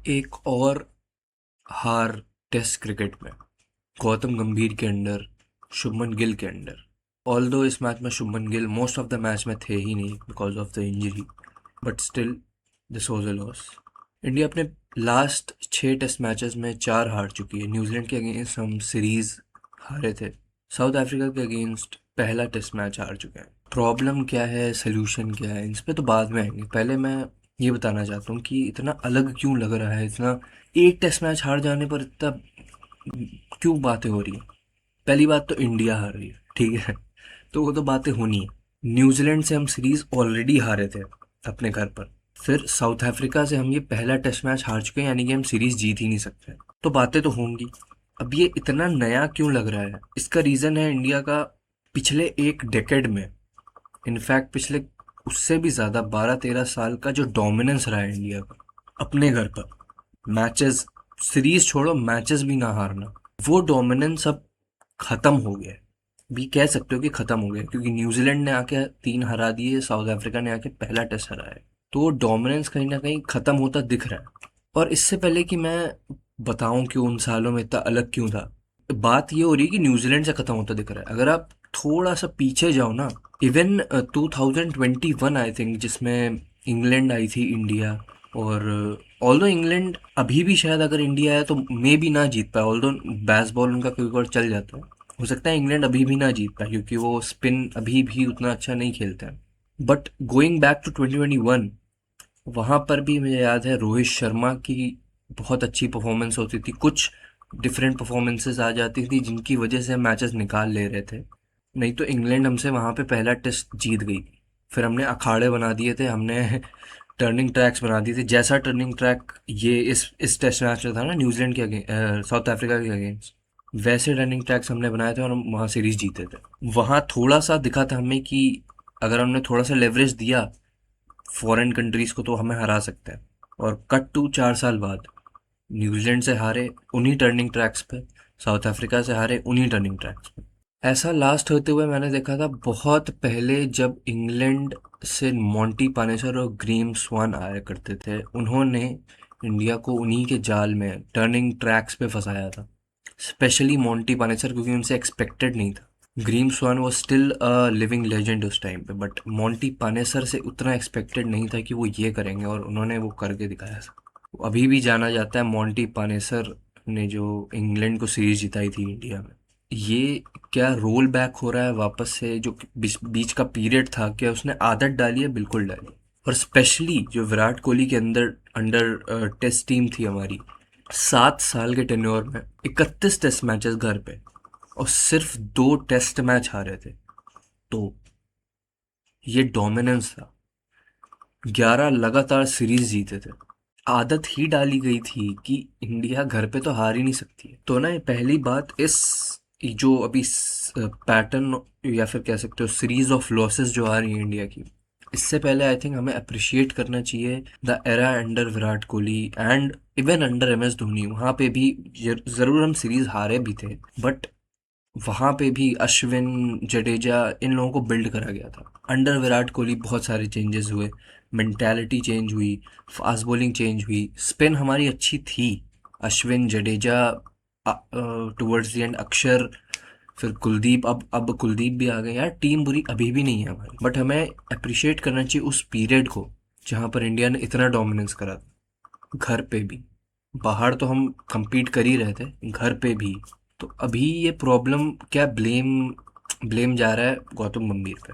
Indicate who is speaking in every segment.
Speaker 1: एक और हार टेस्ट क्रिकेट में गौतम गंभीर के अंडर, शुभमन गिल के अंडर। ऑल्दो इस मैच में Shubman Gill most of the match में थे ही नहीं because of the injury, but still this was a loss. India अपने लास्ट 6 टेस्ट मैचेस में 4 हार चुकी है। न्यूजीलैंड के अगेंस्ट हम सीरीज हारे थे, साउथ अफ्रीका के अगेंस्ट पहला टेस्ट मैच हार चुके हैं। प्रॉब्लम क्या है, सोल्यूशन क्या है, इस पे तो बाद में आएंगे। पहले मैं ये बताना चाहता हूँ कि इतना अलग क्यों लग रहा है, इतना एक टेस्ट मैच हार जाने पर इतना क्यों बातें हो रही है। पहली बात तो इंडिया हार रही है, ठीक है, तो वो तो बातें होनी है। न्यूजीलैंड से हम सीरीज ऑलरेडी हारे थे अपने घर पर, फिर साउथ अफ्रीका से हम ये पहला टेस्ट मैच हार चुके हैं, यानी कि हम सीरीज जीत ही नहीं सकते, तो बातें तो होंगी। अब ये इतना नया क्यों लग रहा है, इसका रीज़न है इंडिया का पिछले एक डेकेड में, इनफैक्ट पिछले उससे भी ज़्यादा 12-13 साल का जो डोमिनेंस रहा है इंडिया का अपने घर पर। मैचेस, सीरीज छोड़ो, मैचेस भी ना हारना, वो डोमिनेंस अब खत्म हो गया है। भी कह सकते हो कि खत्म हो गया है, क्योंकि न्यूजीलैंड ने आके 3 हरा दिए, साउथ अफ्रीका ने आके पहला टेस्ट हराया है, तो वो डोमिनेंस कहीं ना कहीं खत्म होता दिख रहा है। और इससे पहले कि मैं बताऊं कि उन सालों में इतना अलग क्यों था, बात ये हो रही है कि न्यूजीलैंड से खत्म होता दिख रहा है। अगर आप थोड़ा सा पीछे जाओ ना, इवन 2021 आई थिंक, जिसमें इंग्लैंड आई थी इंडिया, और ऑल्दो इंग्लैंड अभी भी शायद अगर इंडिया है तो मे भी ना जीत पाए, ऑल्दो बैसबॉल उनका कभी कभार चल जाता है, हो सकता है इंग्लैंड अभी भी ना जीत पाए क्योंकि वो स्पिन अभी भी उतना अच्छा नहीं खेलते हैं। बट गोइंग बैक टू 2021, वहाँ पर भी मुझे याद है रोहित शर्मा की बहुत अच्छी परफॉर्मेंस होती थी, कुछ डिफरेंट परफॉर्मेंसेस आ जाती थी जिनकी वजह से हम मैचेस निकाल ले रहे थे। नहीं तो इंग्लैंड हमसे वहाँ पे पहला टेस्ट जीत गई थी। फिर हमने अखाड़े बना दिए थे, हमने टर्निंग ट्रैक्स बना दिए थे, जैसा टर्निंग ट्रैक ये इस टेस्ट मैच में था ना न्यूजीलैंड के अगेंस्ट, साउथ अफ्रीका के अगेंस्ट, वैसे रनिंग ट्रैक्स हमने बनाए थे और हम वहाँ सीरीज जीते थे। वहाँ थोड़ा सा दिखा था हमें कि अगर हमने थोड़ा सा लेवरेज दिया फॉरेन कंट्रीज को तो हमें हरा सकते हैं। और कट टू 4 साल बाद न्यूजीलैंड से हारे उन्हीं टर्निंग ट्रैक्स पे, साउथ अफ्रीका से हारे उन्हीं टर्निंग ट्रैक्स पे। ऐसा लास्ट होते हुए मैंने देखा था बहुत पहले, जब इंग्लैंड से मॉन्टी पानेसर और ग्रीम स्वान आया करते थे, उन्होंने इंडिया को उन्हीं के जाल में टर्निंग ट्रैक्स पे फंसाया था। स्पेशली मॉन्टी पानेसर, क्योंकि उनसे एक्सपेक्टेड नहीं था। ग्रीम स्वान वो स्टिल अ लिविंग लेजेंड उस टाइम पे, बट मॉन्टी पानेसर से उतना एक्सपेक्टेड नहीं था कि वो ये करेंगे, और उन्होंने वो करके दिखाया था। अभी भी जाना जाता है मॉन्टी पानेसर ने जो इंग्लैंड को सीरीज जिताई थी इंडिया में। ये क्या रोल बैक हो रहा है वापस से, जो बीच का पीरियड था, क्या उसने आदत डाली है? बिल्कुल डाली। और स्पेशली जो विराट कोहली के अंदर अंडर टेस्ट टीम थी हमारी, 7 साल के टेन्योर में 31 टेस्ट मैचेस घर पे, और सिर्फ 2 टेस्ट मैच हारे थे, तो ये डोमिनेंस था। 11 लगातार सीरीज जीते थे। आदत ही डाली गई थी कि इंडिया घर पे तो हार ही नहीं सकती है। तो ना ये पहली बात, इस जो अभी पैटर्न या फिर कह सकते हो सीरीज ऑफ लॉसेस जो आ रही है इंडिया की, इससे पहले आई थिंक हमें अप्रिशिएट करना चाहिए the era under Virat Kohli and even under M S Dhoni. वहाँ पे भी जरूर हम सीरीज हारे भी थे, बट वहाँ पे भी अश्विन, जडेजा, इन लोगों को बिल्ड करा गया था। अंडर विराट कोहली बहुत सारे चेंजेस हुए, मेंटालिटी चेंज हुई, फास्ट बॉलिंग चेंज हुई, स्पिन हमारी अच्छी थी। Ashwin, Jadeja, towards the end अक्षर, फिर कुलदीप, अब कुलदीप भी आ गए। यार टीम बुरी अभी भी नहीं है हमारी, बट हमें अप्रिशिएट करना चाहिए उस पीरियड को जहाँ पर इंडिया ने इतना डोमिनेंस करा था, घर पे भी। बाहर तो हम compete कर ही रहे थे, घर पे भी। तो अभी ये प्रॉब्लम क्या, ब्लेम ब्लेम जा रहा है गौतम गंभीर पे।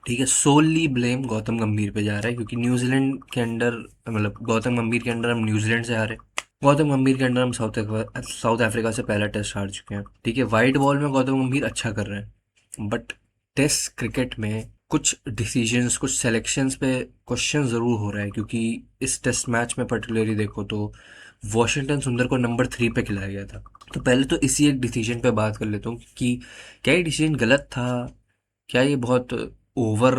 Speaker 1: ठीक है, सोली ब्लेम गौतम गंभीर पे जा रहा है, क्योंकि न्यूजीलैंड के अंडर, मतलब गौतम गंभीर के अंडर हम न्यूजीलैंड से हारे, गौतम गंभीर के अंडर हम साउथ अफ्रीका से पहला टेस्ट हार चुके हैं। ठीक है, वाइट बॉल में गौतम गंभीर अच्छा कर रहे हैं, बट टेस्ट क्रिकेट में कुछ डिसीजंस, कुछ सेलेक्शंस पे क्वेश्चन ज़रूर हो रहा है, क्योंकि इस टेस्ट मैच में पर्टिकुलरली देखो तो वॉशिंगटन सुंदर को नंबर 3 पे खिलाया गया था। तो पहले तो इसी एक डिसीजन पे बात कर लेता हूँ कि क्या ये डिसीजन गलत था, क्या ये बहुत ओवर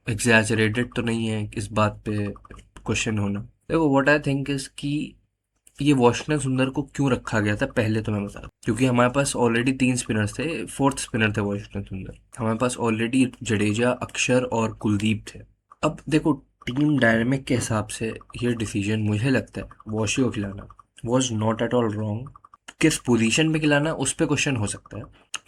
Speaker 1: एग्जैजरेटेड तो नहीं है इस बात पे क्वेश्चन होना। देखो, व्हाट आई थिंक इज कि ये वॉशिंगटन सुंदर को क्यों रखा गया था, पहले तो मैं बता दूं। क्योंकि हमारे पास ऑलरेडी 3 स्पिनर्स थे, फोर्थ स्पिनर थे वॉशिंगटन सुंदर, हमारे पास ऑलरेडी जडेजा, अक्षर और कुलदीप थे। अब देखो, टीम डायनेमिक के हिसाब से ये डिसीजन मुझे लगता है वॉशी को खिलाना was not at all wrong. किस पोजीशन पे खिलाना उस पर क्वेश्चन हो सकता है,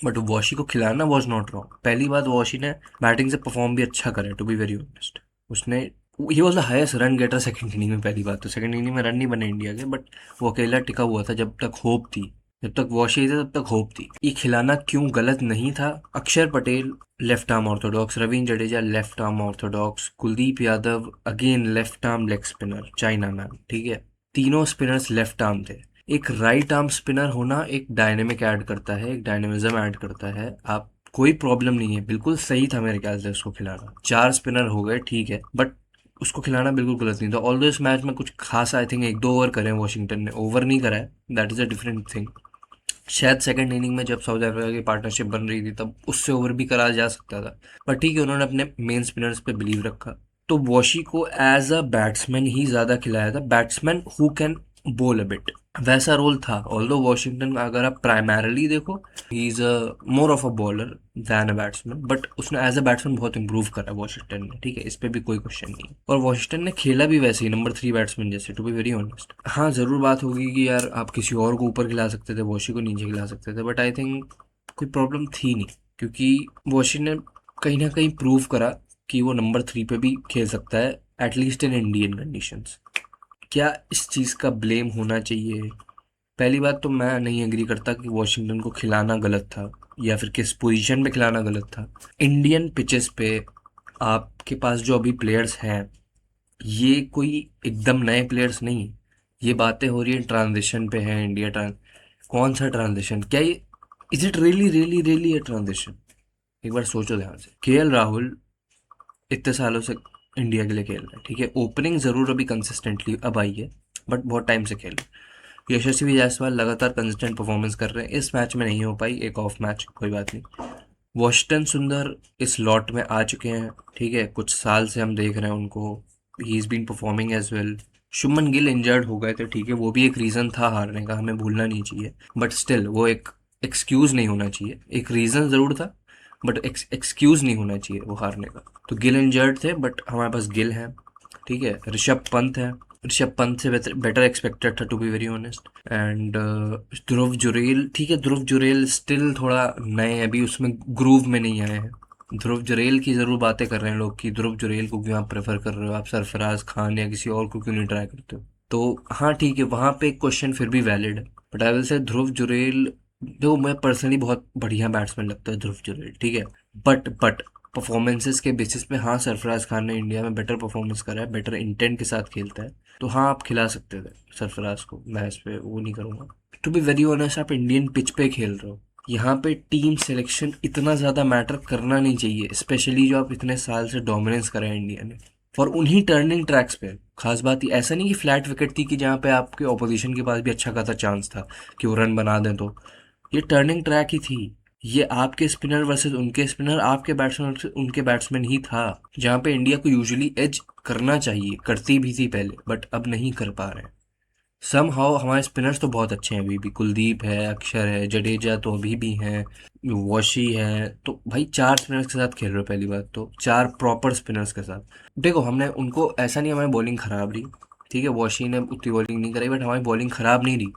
Speaker 1: बट वॉशी को खिलाना वॉज नॉट रॉन्ग। पहली बात, वॉशी ने बैटिंग से परफॉर्म भी अच्छा करा, टू बी वेरी ऑनेस्ट। उसने ही was the highest run getter second inning में। पहली बात तो सेकंड इनिंग में रन नहीं बने इंडिया के, बट वो अकेला टिका हुआ था जब तक होप थी। जब तक वॉशी था तब तक होप थी। ये खिलाना क्यों गलत नहीं था? अक्षर Patel left arm Orthodox, Ravindra Jadeja left arm Orthodox, Kuldeep Yadav again left arm leg spinner, China man, ठीक है। तीनों स्पिनर्स लेफ्ट आर्म थे। एक राइट आर्म स्पिनर होना एक डायनेमिक ऐड करता है, एक डायनेमिज्म ऐड करता है। आप कोई प्रॉब्लम नहीं है, बिल्कुल सही था मेरे ख्याल से उसको खिलाना। 4 स्पिनर हो गए ठीक है, बट उसको खिलाना बिल्कुल गलत नहीं था। ऑल्दो इस मैच में कुछ खास आई थिंक 1-2 ओवर करे वॉशिंगटन ने, ओवर नहीं करा है, that is a different thing. शायद सेकंड इनिंग में जब साउथ अफ्रीका की पार्टनरशिप बन रही थी तब उससे ओवर भी करा जा सकता था, पर ठीक है, उन्होंने अपने मेन स्पिनर्स पे बिलीव रखा। तो वॉशी को एज अ बैट्समैन ही ज्यादा खिलाया था, बैट्समैन हु कैन बोल अ बिट, वैसा रोल था। ऑल्दो वॉशिंगटन अगर आप प्राइमरली देखो, he is a more of a bowler then a batsman, but उसने एज अ बैट्समैन बहुत इंप्रूव करा वॉशिंगटन ने, ठीक है, इस पे भी कोई क्वेश्चन नहीं है। और वॉशिंगटन ने खेला भी वैसे ही नंबर 3 बैट्समैन जैसे, टू बी वेरी ऑनेस्ट। हाँ, जरूर बात होगी कि यार आप किसी और को ऊपर खिला सकते थे, वॉशी को नीचे खिला सकते थे, बट आई थिंक कोई प्रॉब्लम थी नहीं, क्योंकि वॉशी ने कहीं ना कहीं प्रूव करा कि वो नंबर 3 पे भी खेल सकता है, एटलीस्ट इन इंडियन कंडीशंस। क्या इस चीज़ का ब्लेम होना चाहिए? पहली बात तो मैं नहीं एग्री करता कि वॉशिंगटन को खिलाना गलत था या फिर किस पोजीशन पे खिलाना गलत था। इंडियन पिचेस पे आपके पास जो अभी प्लेयर्स हैं, ये कोई एकदम नए प्लेयर्स नहीं। ये बातें हो रही है ट्रांजिशन पे है इंडिया, कौन सा ट्रांजिशन? क्या ये is it really really really a transition? एक बार सोचो ध्यान से। केएल राहुल इतने सालों से इंडिया के लिए खेल रहा है, ठीक है, ओपनिंग जरूर अभी कंसिस्टेंटली अब आई है, बट बहुत टाइम से खेल रहे हैं। यशस्वी जायसवाल लगातार कंसिस्टेंट परफॉर्मेंस कर रहे हैं, इस मैच में नहीं हो पाई, एक ऑफ मैच, कोई बात नहीं। वॉशिंगटन सुंदर इस लॉट में आ चुके हैं, ठीक है, कुछ साल से हम देख रहे हैं उनको, he is been performing as well. Shubman Gill injured हो गए थे, ठीक है, वो भी एक रीज़न था हारने का, हमें भूलना नहीं चाहिए, बट स्टिल वो एक एक्सक्यूज़ नहीं होना चाहिए। एक रीज़न ज़रूर था, बट एक्सक्यूज़ नहीं होना चाहिए वो हारने का। तो गिल इंजर्ड थे, बट हमारे पास गिल है, ठीक है। ऋषभ पंत है, ऋषभ पंत से बेटर एक्सपेक्टेड था, to be very honest. And Dhruv Jurel, ठीक है, ध्रुव जुरेल स्टिल थोड़ा नए हैं, अभी उसमें ग्रूव में नहीं आए हैं। ध्रुव जुरेल की ज़रूर बातें कर रहे हैं लोग कि ध्रुव जुरेल को क्यों आप प्रेफर कर रहे हो, आप सरफराज खान या किसी और को क्यों नहीं ट्राई करते हो? तो हाँ ठीक है, वहाँ पे एक क्वेश्चन फिर भी वैलिड है, बट आई विल से ध्रुव जुरेल, देखो मैं पर्सनली बहुत बढ़िया बैट्समैन लगता है ध्रुव जुरेल, ठीक है, बट परफॉर्मेंसेस के बेसिस पे हाँ, सरफराज खान ने इंडिया में बेटर परफॉर्मेंस करा है, बेटर इंटेंट के साथ खेलता है, तो हाँ आप खिला सकते थे सरफराज को, मैं इस पे वो नहीं करूँगा। टू बी वेरी ऑनेस्ट, आप इंडियन पिच पे खेल रहे हो, यहाँ पे टीम सिलेक्शन इतना ज़्यादा मैटर करना नहीं चाहिए, स्पेशली जो आप इतने साल से डोमिनेंस करा है इंडिया ने। और उन्हीं टर्निंग ट्रैक्स पे खास बात ही ऐसा नहीं कि फ्लैट विकेट थी कि जहाँ पे आपके ऑपोजिशन के पास भी अच्छा खासा चांस था कि वो रन बना दें, तो ये टर्निंग ट्रैक ही थी। ये आपके स्पिनर वर्सेस उनके स्पिनर, आपके बैट्समैन वर्सेस उनके बैट्समैन ही था, जहाँ पे इंडिया को यूजुअली एज करना चाहिए, करती भी थी पहले, बट अब नहीं कर पा रहे हैं। सम हाउ हमारे स्पिनर्स तो बहुत अच्छे हैं, अभी भी कुलदीप है, अक्षर है, जडेजा तो अभी भी हैं, वॉशी है, तो भाई 4 स्पिनर्स के साथ खेल रहे हो, पहली बात तो 4 प्रॉपर स्पिनर्स के साथ। देखो हमने उनको, ऐसा नहीं हमारी बॉलिंग खराब रही, ठीक है, वॉशी ने उतनी बॉलिंग नहीं कराई, बट हमारी बॉलिंग खराब नहीं रही।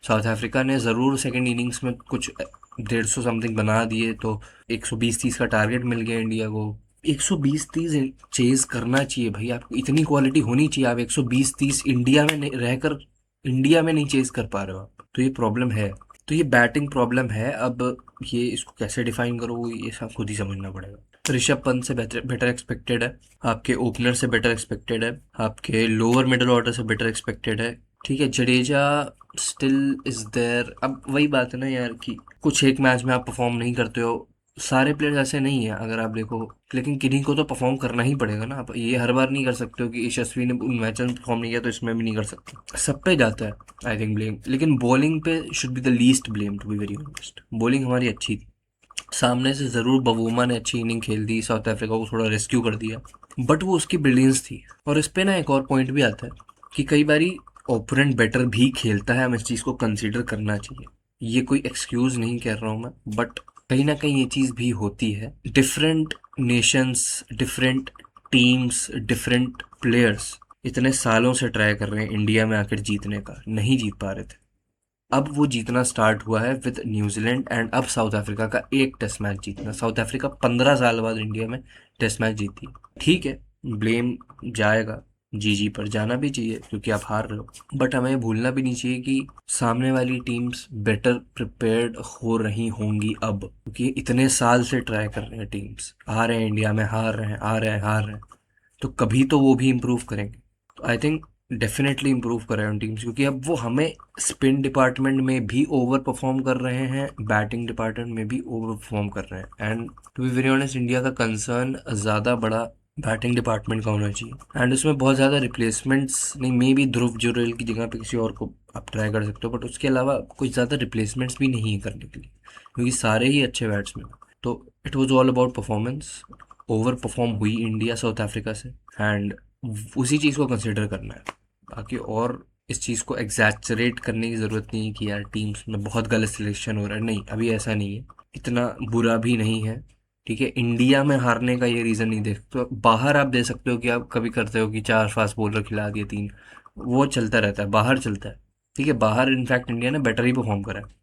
Speaker 1: साउथ अफ्रीका ने ज़रूर सेकेंड इनिंग्स में कुछ 150 समथिंग बना दिए, तो 120-30 का टारगेट मिल गया इंडिया को। 120-30 चेज करना चाहिए भाई, आपको इतनी क्वालिटी होनी चाहिए, आप 120-30 इंडिया में रहकर इंडिया में नहीं चेज कर पा रहे हो आप, तो ये प्रॉब्लम है। तो ये बैटिंग प्रॉब्लम है। अब ये इसको कैसे डिफाइन करो, ये सब खुद ही समझना पड़ेगा। ऋषभ पंत से बेटर बेटर एक्सपेक्टेड है, आपके ओपनर से बेटर एक्सपेक्टेड है, आपके लोअर मिडिल ऑर्डर से बेटर एक्सपेक्टेड है, ठीक है। Jadeja still is there. अब वही बात है ना यार कि कुछ एक मैच में आप परफॉर्म नहीं करते हो, सारे प्लेयर्स ऐसे नहीं है अगर आप देखो, लेकिन किन्हीं को तो परफॉर्म करना ही पड़ेगा ना। आप ये हर बार नहीं कर सकते हो कि यशस्वी ने उन मैचों में परफॉर्म नहीं किया तो इसमें भी नहीं कर सकते, सब पे जाता है आई थिंक ब्लेम, लेकिन बॉलिंग पे should be the least blame, to be very honest. Bowling हमारी अच्छी थी, सामने से ज़रूर बवूमा ने अच्छी इनिंग खेल दी, साउथ अफ्रीका को थोड़ा रेस्क्यू कर दिया, बट वो उसकी बिल्डिंग्स थी। और इस पे ना एक और पॉइंट भी आता है कि कई बारी ओपोनेंट बेटर भी खेलता है, हमें इस चीज़ को कंसीडर करना चाहिए। ये कोई एक्सक्यूज़ नहीं कह रहा हूँ मैं, बट कहीं ना कहीं ये चीज़ भी होती है। Different Nations, different teams, different players इतने सालों से ट्राई कर रहे हैं इंडिया में आकर जीतने का, नहीं जीत पा रहे थे। अब वो जीतना स्टार्ट हुआ है विद न्यूजीलैंड एंड अब साउथ अफ्रीका का एक टेस्ट मैच जीतना। साउथ अफ्रीका 15 साल बाद इंडिया में टेस्ट मैच जीती है। ठीक है, ब्लेम जाएगा, जी पर जाना भी चाहिए क्योंकि आप हार रहे हो, बट हमें भूलना भी नहीं चाहिए कि सामने वाली टीम्स बेटर प्रिपेयर्ड हो रही होंगी अब, क्योंकि इतने साल से ट्राई कर रहे हैं टीम्स, आ रहे हैं इंडिया में, हार रहे हैं, आ रहे हैं, हार रहे हैं, तो कभी तो वो भी इम्प्रूव करेंगे। तो आई थिंक डेफिनेटली इम्प्रूव कर रहे हैं टीम्स, क्योंकि अब वो हमें स्पिन डिपार्टमेंट में भी ओवर परफॉर्म कर रहे हैं, बैटिंग डिपार्टमेंट में भी ओवर परफॉर्म कर रहे हैं। And to be very honest, India का कंसर्न ज़्यादा बड़ा बैटिंग डिपार्टमेंट का होना चाहिए। एंड उसमें बहुत ज़्यादा रिप्लेसमेंट्स नहीं, मे बी ध्रुव जुरेल की जगह पे किसी और को आप ट्राई कर सकते हो, बट उसके अलावा कुछ ज़्यादा रिप्लेसमेंट्स भी नहीं है करने के लिए, क्योंकि सारे ही अच्छे बैट्समैन हैं। तो it was all about performance. Over perform हुई इंडिया साउथ अफ्रीका से, एंड उसी चीज़ को कंसिडर करना है। बाकी और इस चीज़ को एग्जैचरेट करने की ज़रूरत नहीं है कि यार टीम्स में बहुत गलत सिलेक्शन हो रहा है, नहीं, अभी ऐसा नहीं है, इतना बुरा भी नहीं है। ठीक है, इंडिया में हारने का ये रीज़न नहीं देख तो बाहर आप दे सकते हो कि आप कभी करते हो कि 4 फास्ट बॉलर खिला दिए, 3, वो चलता रहता है, बाहर चलता है। ठीक है, बाहर इनफैक्ट इंडिया ने बेटर ही परफॉर्म करा है।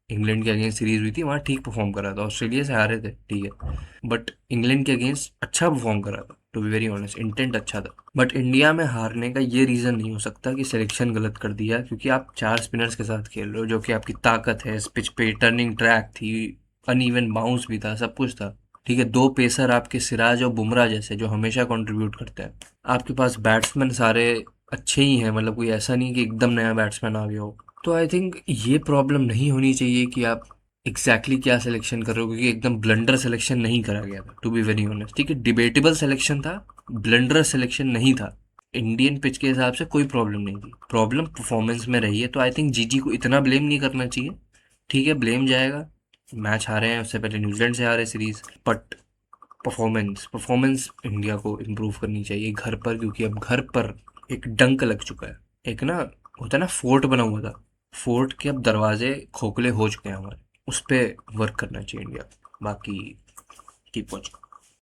Speaker 1: इंग्लैंड के अगेंस्ट सीरीज हुई थी, वहाँ ठीक परफॉर्म करा था, ऑस्ट्रेलिया से हारे थे, ठीक है, बट इंग्लैंड के अगेंस्ट अच्छा परफॉर्म करा था। To be very honest, intent अच्छा था। बट इंडिया में हारने का ये रीज़न नहीं हो सकता कि सिलेक्शन गलत कर दिया, क्योंकि आप 4 स्पिनर्स के साथ खेल रहे हो, जो कि आपकी ताकत है। इस पिच पे टर्निंग ट्रैक थी, अनइवन बाउंस भी था, सब कुछ था। ठीक है, 2 पेसर आपके सिराज और बुमराह जैसे, जो हमेशा कंट्रीब्यूट करते हैं। आपके पास बैट्समैन सारे अच्छे ही हैं, मतलब कोई ऐसा नहीं कि एकदम नया बैट्समैन आ गया हो। तो आई थिंक ये प्रॉब्लम नहीं होनी चाहिए कि आप एग्जैक्टली क्या सिलेक्शन कर रहे हो, क्योंकि एकदम ब्लंडर सिलेक्शन नहीं करा गया था, टू बी वेरी ऑनेस्ट। ठीक है, डिबेटेबल सिलेक्शन था, ब्लंडर सिलेक्शन नहीं था। इंडियन पिच के हिसाब से कोई प्रॉब्लम नहीं थी, प्रॉब्लम परफॉर्मेंस में रही है। तो आई थिंक जीजी को इतना ब्लेम नहीं करना चाहिए। ठीक है, ब्लेम जाएगा, मैच हारे हैं, उससे पहले न्यूजीलैंड से हारे series, but performance performance India को इम्प्रूव करनी चाहिए घर पर, क्योंकि अब घर पर एक डंक लग चुका है। एक ना होता है ना, फोर्ट बना हुआ था, फोर्ट के अब दरवाजे खोखले हो चुके हैं हमारे, उस पर वर्क करना चाहिए इंडिया। बाकी कीप वॉचिंग।